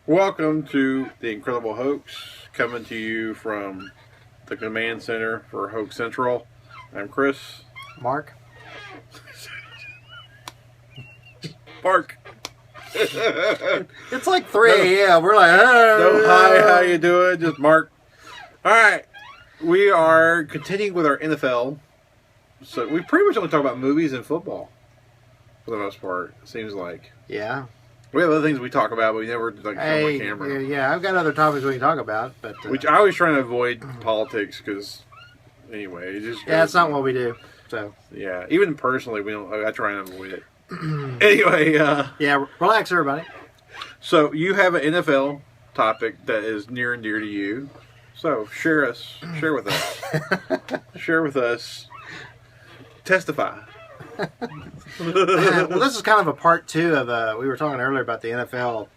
Welcome to the Incredible Hoax, coming to you from the command center for Hoax Central. I'm Chris. Mark. Mark. It's like 3 a.m. We're like, No, hi, how you doing? Just Mark. All right, we are continuing with our NFL. So we pretty much only talk about movies and football for the most part. It seems like. Yeah. We have other things we talk about, but we never like show on camera. Yeah, I've got other topics we can talk about, but Which I always try to avoid politics because, anyway, it just it's not what we do. So yeah, even personally, we don't. I try and avoid it. Anyway, yeah, relax, everybody. So you have an NFL topic that is near and dear to you. So share with us, testify. Well, this is kind of a part 2 of we were talking earlier about the NFL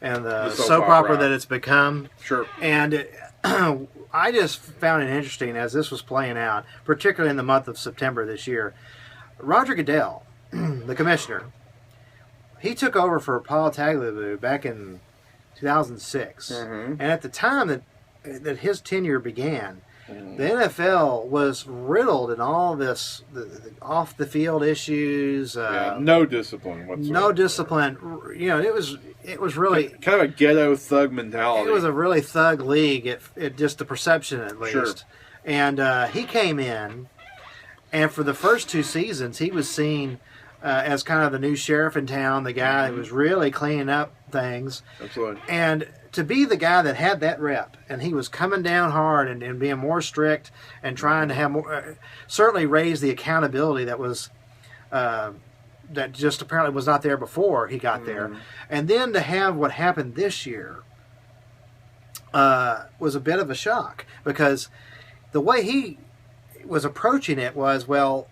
and the soap opera that it's become. Sure. And I just found it interesting as this was playing out, particularly in the month of September this year. Roger Goodell, the commissioner, he took over for Paul Tagliabue back in 2006. Mm-hmm. And at the time that his tenure began, the NFL was riddled in all this the off the field issues. No discipline whatsoever. No discipline. You know, it was really kind of a ghetto thug mentality. It was a really thug league. It just the perception at least. Sure. And he came in, and for the first 2 seasons, he was seen as kind of the new sheriff in town, the guy that was really cleaning up things. Absolutely. And to be the guy that had that rep, and he was coming down hard and being more strict and trying to have more, certainly raise the accountability that was, that just apparently was not there before he got there. And then to have what happened this year was a bit of a shock, because the way he was approaching it was, well,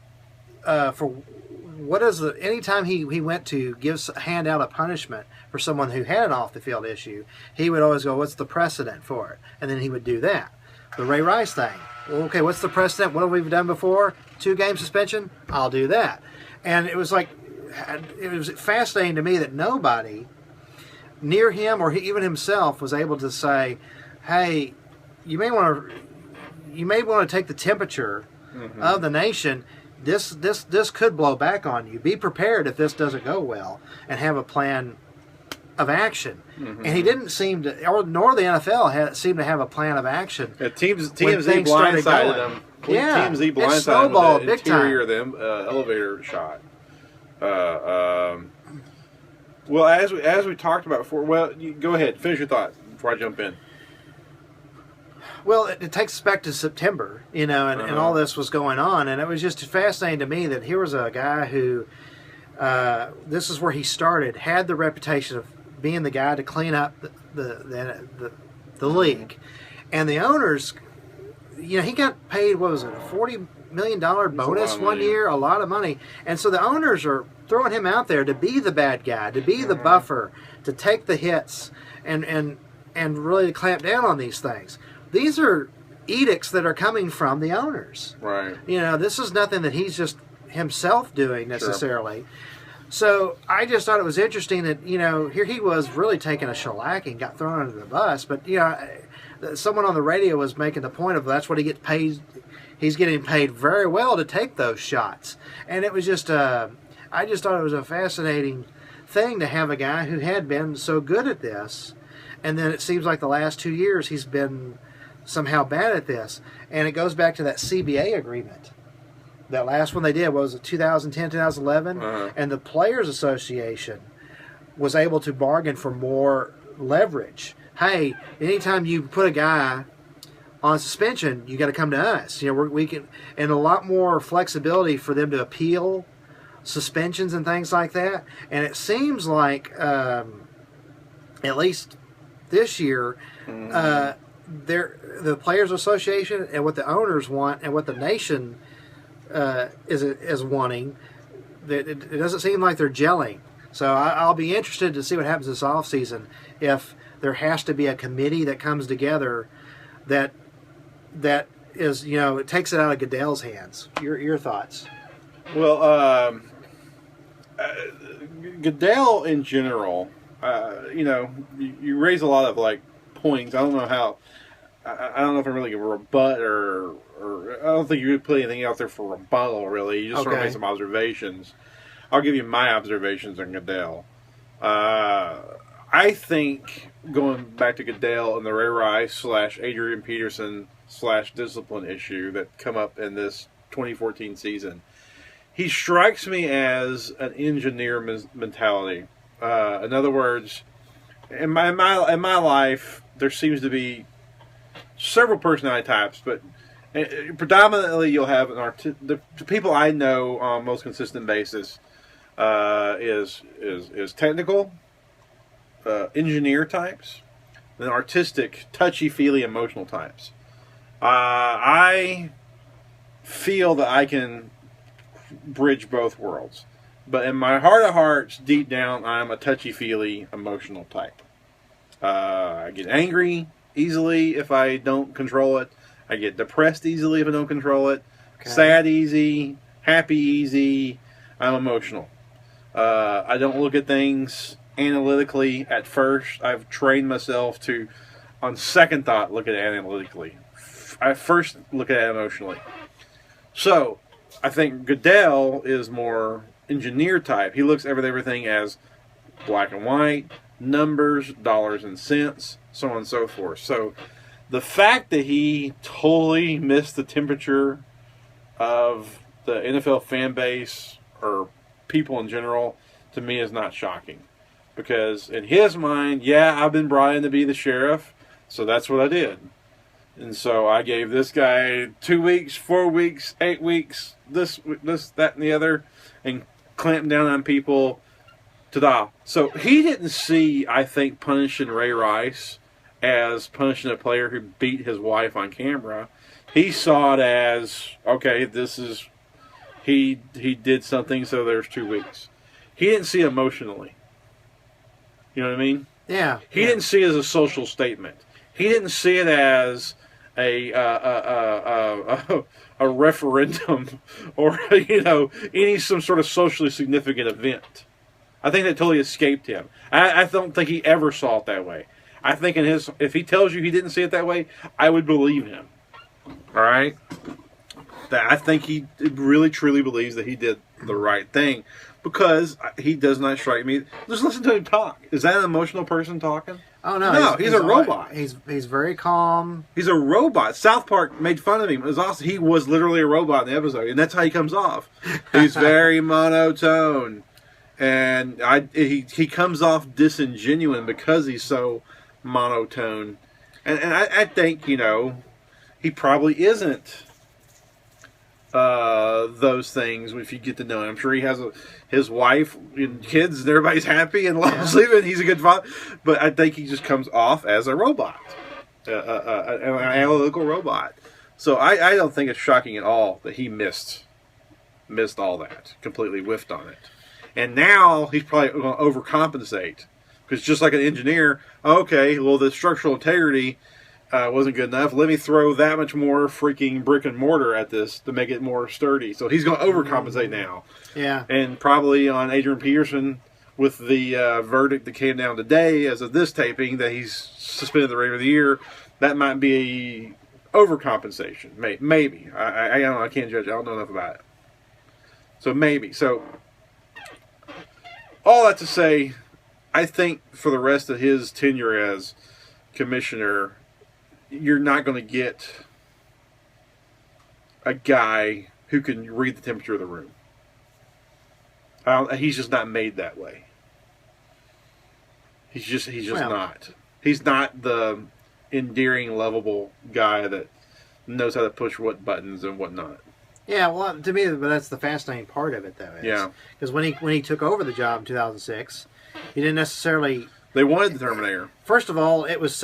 anytime he went to hand out a punishment for someone who had an off the field issue, he would always go, what's the precedent for it? And then he would do that. The Ray Rice thing. Well, okay, what's the precedent? What have we done before? 2-game suspension? I'll do that. And it was fascinating to me that nobody near him or even himself was able to say, hey, you may want to take the temperature of the nation. This could blow back on you. Be prepared if this doesn't go well, and have a plan of action. And he didn't seem to, nor the NFL seemed to have a plan of action. Yeah, TMZ blindsided them. Yeah, TMZ it blindsided snowballed them with big the interior time. of them elevator shot. Well, as we talked about before, go ahead, finish your thought before I jump in. Well, it takes us back to September, and all this was going on, and it was just fascinating to me that here was a guy who, this is where he started, had the reputation of being the guy to clean up the league, and the owners, he got paid, what was it, a $40 million bonus one year, a lot of money, and so the owners are throwing him out there to be the bad guy, to be the buffer, to take the hits, and really to clamp down on these things. These are edicts that are coming from the owners. Right. This is nothing that he's just himself doing necessarily. Sure. So I just thought it was interesting that, here he was really taking a shellacking, got thrown under the bus. But, someone on the radio was making the point of that's what he gets paid. He's getting paid very well to take those shots. And it was just, I just thought it was a fascinating thing to have a guy who had been so good at this. And then it seems like the last 2 years he's been somehow bad at this. And it goes back to that CBA agreement. That last one they did, was it 2010, 2011? And the Players Association was able to bargain for more leverage. Hey, anytime you put a guy on suspension, you got to come to us. We can, and a lot more flexibility for them to appeal suspensions and things like that. And it seems like, at least this year, the Players Association and what the owners want and what the nation is wanting, it doesn't seem like they're gelling. So I'll be interested to see what happens this offseason, if there has to be a committee that comes together that is, it takes it out of Goodell's hands. Your thoughts? Well, Goodell in general, you raise a lot of like points. I don't know how. I don't know if I'm really going to rebut or I don't think you would put anything out there for rebuttal. Really, you just sort of make some observations. I'll give you my observations on Goodell. I think going back to Goodell and the Ray Rice / Adrian Peterson / discipline issue that come up in this 2014 season, he strikes me as an engineer mentality. In other words, in my life, there seems to be several personality types, but predominantly you'll have the people I know on a most consistent basis is technical, engineer types, and artistic, touchy-feely, emotional types. I feel that I can bridge both worlds. But in my heart of hearts, deep down, I'm a touchy-feely, emotional type. I get angry easily if I don't control it. I get depressed easily if I don't control it. Okay. Sad easy, happy easy. I'm emotional. I don't look at things analytically at first. I've trained myself to, on second thought, look at it analytically. I first look at it emotionally. So, I think Goodell is more engineer type. He looks at everything as black and white, numbers, dollars and cents, so on and so forth. So, the fact that he totally missed the temperature of the NFL fan base or people in general, to me, is not shocking. Because in his mind, yeah, I've been brought in to be the sheriff, so that's what I did. And so I gave this guy 2 weeks, 4 weeks, 8 weeks, this, that, and the other, and clamped down on people. Ta-da. So he didn't see, I think, punishing Ray Rice as punishing a player who beat his wife on camera. He saw it as, okay, this is, he did something, so there's 2 weeks. He didn't see it emotionally. You know what I mean? Yeah. He didn't see it as a social statement. He didn't see it as a referendum or any some sort of socially significant event. I think that totally escaped him. I don't think he ever saw it that way. I think if he tells you he didn't see it that way, I would believe him. All right? That I think he really truly believes that he did the right thing, because he does not strike me. Just listen to him talk. Is that an emotional person talking? Oh no! No, he's a robot. He's very calm. He's a robot. South Park made fun of him. It was awesome. He was literally a robot in the episode, and that's how he comes off. He's very monotone, and he comes off disingenuous because he's so monotone. And I think he probably isn't those things if you get to know him. I'm sure he has his wife and kids and everybody's happy and loves him and he's a good father. But I think he just comes off as a robot, an analytical robot. So I don't think it's shocking at all that he missed all that, completely whiffed on it. And now he's probably going to overcompensate, because just like an engineer, okay, well, the structural integrity wasn't good enough. Let me throw that much more freaking brick and mortar at this to make it more sturdy. So he's going to overcompensate now. Yeah. And probably on Adrian Peterson, with the verdict that came down today as of this taping that he's suspended the remainder of the year, that might be overcompensation. Maybe. I don't know. I can't judge. I don't know enough about it. So maybe. So all that to say, I think for the rest of his tenure as commissioner, you're not going to get a guy who can read the temperature of the room. He's just not made that way. He's just not. He's not the endearing, lovable guy that knows how to push what buttons and whatnot. Yeah, well, to me, but that's the fascinating part of it, though. Yeah. Because when he took over the job in 2006, he didn't necessarily. They wanted the Terminator. First of all, it was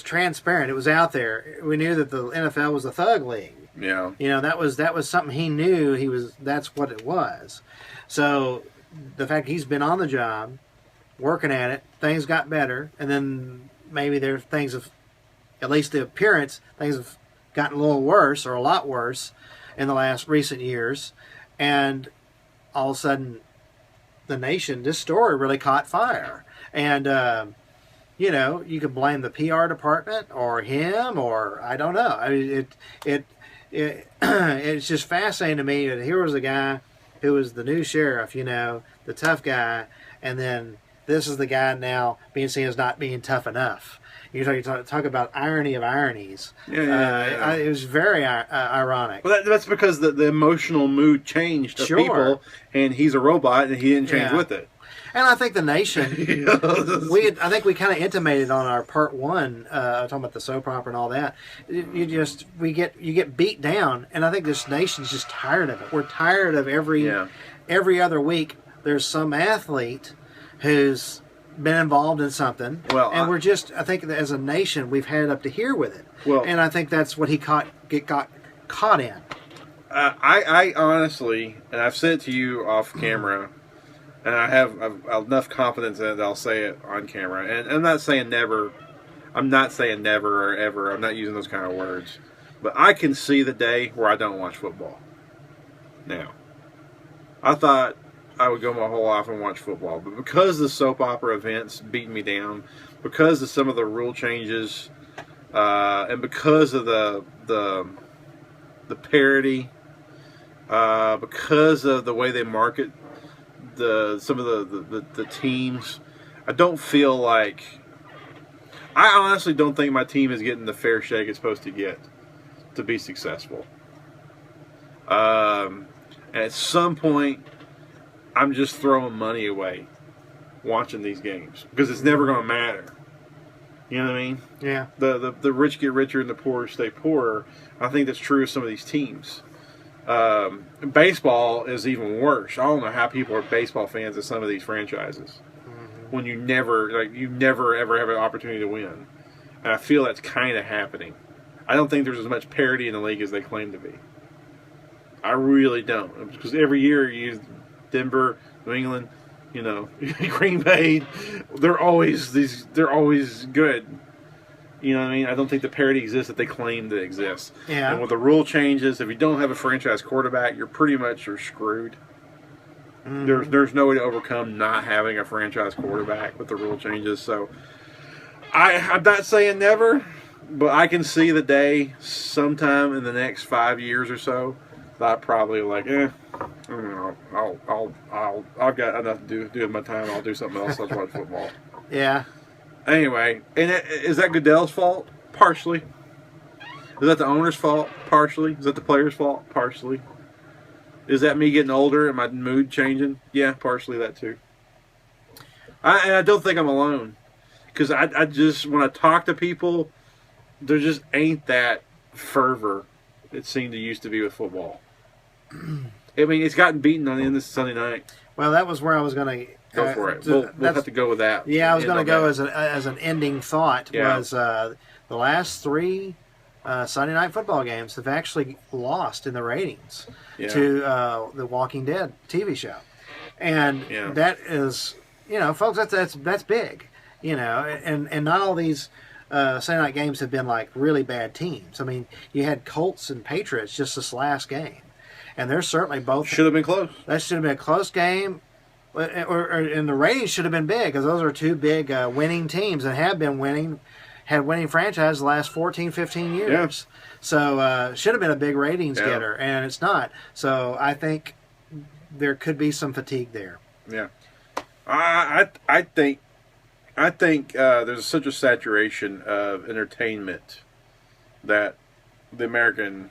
transparent. It was out there. We knew that the NFL was a thug league. Yeah. That was something he knew. That's what it was. So the fact he's been on the job, working at it, things got better, and then maybe things have, at least the appearance, things have gotten a little worse or a lot worse in the recent years, and all of a sudden, the nation, this story really caught fire. And you can blame the PR department or him, or I don't know. I mean, it's just fascinating to me that here was a guy who was the new sheriff, the tough guy, and then this is the guy now being seen as not being tough enough. You talk about irony of ironies. Yeah. It was very ironic. Well, that's because the emotional mood changed of people, and he's a robot, and he didn't change with it. And I think the nation, I think we kind of intimated on our part one, talking about the soap opera and all that. You get beat down, and I think this nation's just tired of it. We're tired of every other week there's some athlete who's been involved in something, and I think that as a nation we've had it up to here with it. And I think that's what he got caught in. I honestly, and I've said it to you off camera. And I have enough confidence in it that I'll say it on camera. And I'm not saying never. I'm not saying never or ever. I'm not using those kind of words. But I can see the day where I don't watch football. Now, I thought I would go my whole life and watch football. But because the soap opera events beat me down, because of some of the rule changes, and because of the parody, because of the way they market some of the teams, I don't feel like, I honestly don't think my team is getting the fair shake it's supposed to get to be successful. And at some point, I'm just throwing money away watching these games because it's never going to matter. You know what I mean? Yeah. The rich get richer and the poor stay poorer. I think that's true of some of these teams. Baseball is even worse. I don't know how people are baseball fans of some of these franchises when you never ever have an opportunity to win. And I feel that's kind of happening. I don't think there's as much parity in the league as they claim to be. I really don't, because every year you Denver, New England, Green Bay, they're always good. You know what I mean? I don't think the parity exists that they claim to exist. Yeah. And with the rule changes, if you don't have a franchise quarterback, you're screwed. Mm-hmm. There's no way to overcome not having a franchise quarterback with the rule changes. So I'm not saying never, but I can see the day sometime in the next 5 years or so that I probably I've got enough to do with my time. I'll do something else. I'll watch football. Yeah. Anyway, and is that Goodell's fault? Partially. Is that the owner's fault? Partially. Is that the player's fault? Partially. Is that me getting older and my mood changing? Yeah, partially that too. I don't think I'm alone. Because I just, when I talk to people, there just ain't that fervor it seemed to used to be with football. I mean, it's gotten beaten on the end of Sunday night. Well, that was where I was going to go for it. We'll have to go with that. Yeah, I was going to go as an ending thought. Was the last three Sunday night football games have actually lost in the ratings to the Walking Dead TV show, and that is, folks, that's big, and not all these Sunday night games have been like really bad teams. I mean, you had Colts and Patriots just this last game, and they're certainly both should have been close. That should have been a close game. And the ratings should have been big because those are two big winning teams and have been had winning franchises the last 14, 15 years. Yeah. So should have been a big ratings getter, and it's not. So I think there could be some fatigue there. Yeah, I think there's such a saturation of entertainment that the American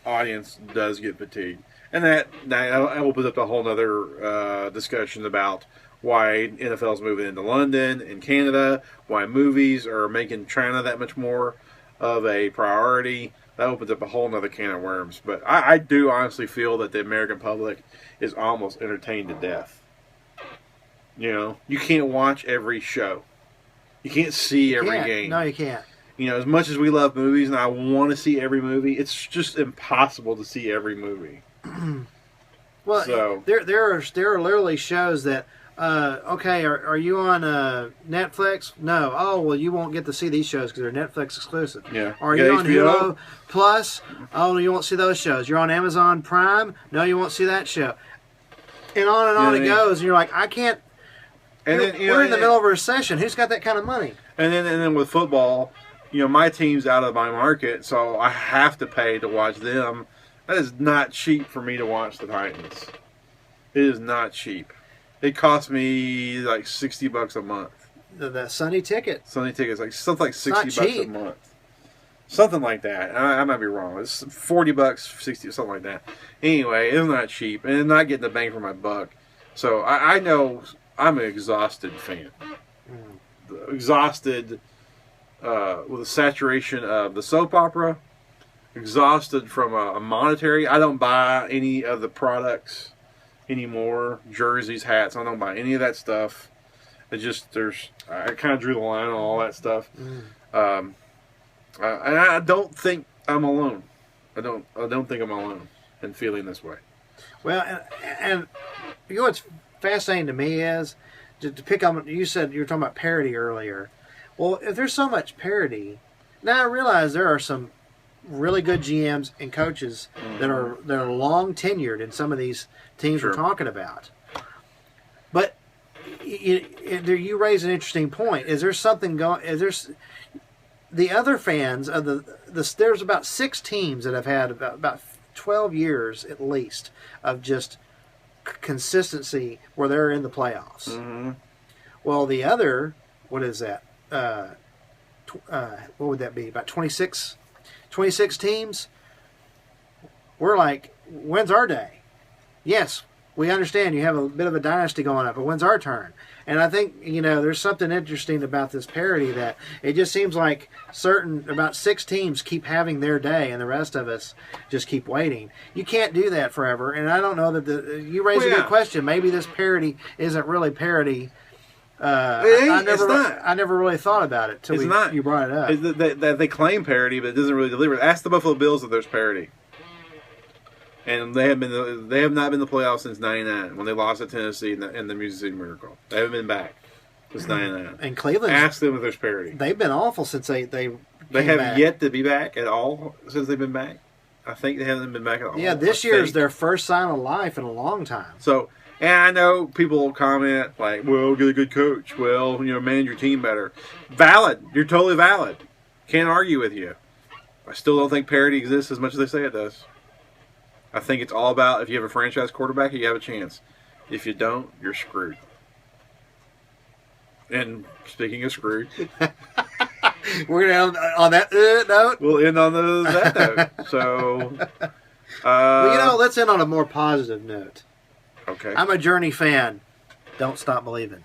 audience does get fatigued. And that opens up a whole other discussion about why NFL's moving into London and Canada, why movies are making China that much more of a priority. That opens up a whole other can of worms. But I do honestly feel that the American public is almost entertained to death. You can't watch every show. You can't see every game. No, you can't. As much as we love movies and I want to see every movie, it's just impossible to see every movie. Well, so there are literally shows that okay, are you on Netflix? No. Oh, well, you won't get to see these shows because they're Netflix exclusive. Yeah. Are you on Hulu Plus? Oh, you won't see those shows. You're on Amazon Prime? No, you won't see that show. And on it goes. And you're like, I can't. And then, we're in the middle of a recession. Who's got that kind of money? And then with football, my team's out of my market, so I have to pay to watch them. That is not cheap for me to watch the Titans. It is not cheap. It costs me like $60 a month. The Sunday ticket. Sunday tickets, like something like $60 a month. Something like that. I might be wrong. It's $40, 60, something like that. Anyway, it's not cheap, and it's not getting the bang for my buck. So I know I'm an exhausted fan. Exhausted with the saturation of the soap opera. Exhausted from a monetary. I don't buy any of the products anymore. Jerseys, hats. I don't buy any of that stuff. It just I kind of drew the line on all that stuff. And I don't think I'm alone. I don't think I'm alone in feeling this way. Well, and what's fascinating to me is to pick on. You said you were talking about parody earlier. Well, if there's so much parody, now I realize there are some really good GMs and coaches that are long tenured in some of these teams we're talking about. But you raise an interesting point. Is there something going? Is there the other fans of there's about 6 teams that have had about 12 years at least of just consistency where they're in the playoffs. Mm-hmm. Well, the other, what is that? What would that be? About 26 teams? We're like, when's our day? Yes, we understand you have a bit of a dynasty going up, but when's our turn? And I think, there's something interesting about this parity that it just seems like about 6 teams keep having their day and the rest of us just keep waiting. You can't do that forever. And I don't know that you raise a good question. Maybe this parity isn't really parity. I never really thought about it until you brought it up. They claim parity, but it doesn't really deliver. Ask the Buffalo Bills if there's parity. And they have not been in the playoffs since '99 when they lost at Tennessee in the Music City Miracle. They haven't been back since '99. And Cleveland, ask them if there's parity. They've been awful since they have back. Yet to be back at all since they've been back. I think they haven't been back at all. Yeah, this year is their first sign of life in a long time. So, and I know people will comment like, "Well, get a good coach. Well, manage your team better." Valid. You're totally valid. Can't argue with you. I still don't think parity exists as much as they say it does. I think it's all about if you have a franchise quarterback, you have a chance. If you don't, you're screwed. And speaking of screwed, we're going to end on that note. We'll end on that note. So, let's end on a more positive note. Okay. I'm a Journey fan. Don't stop believing.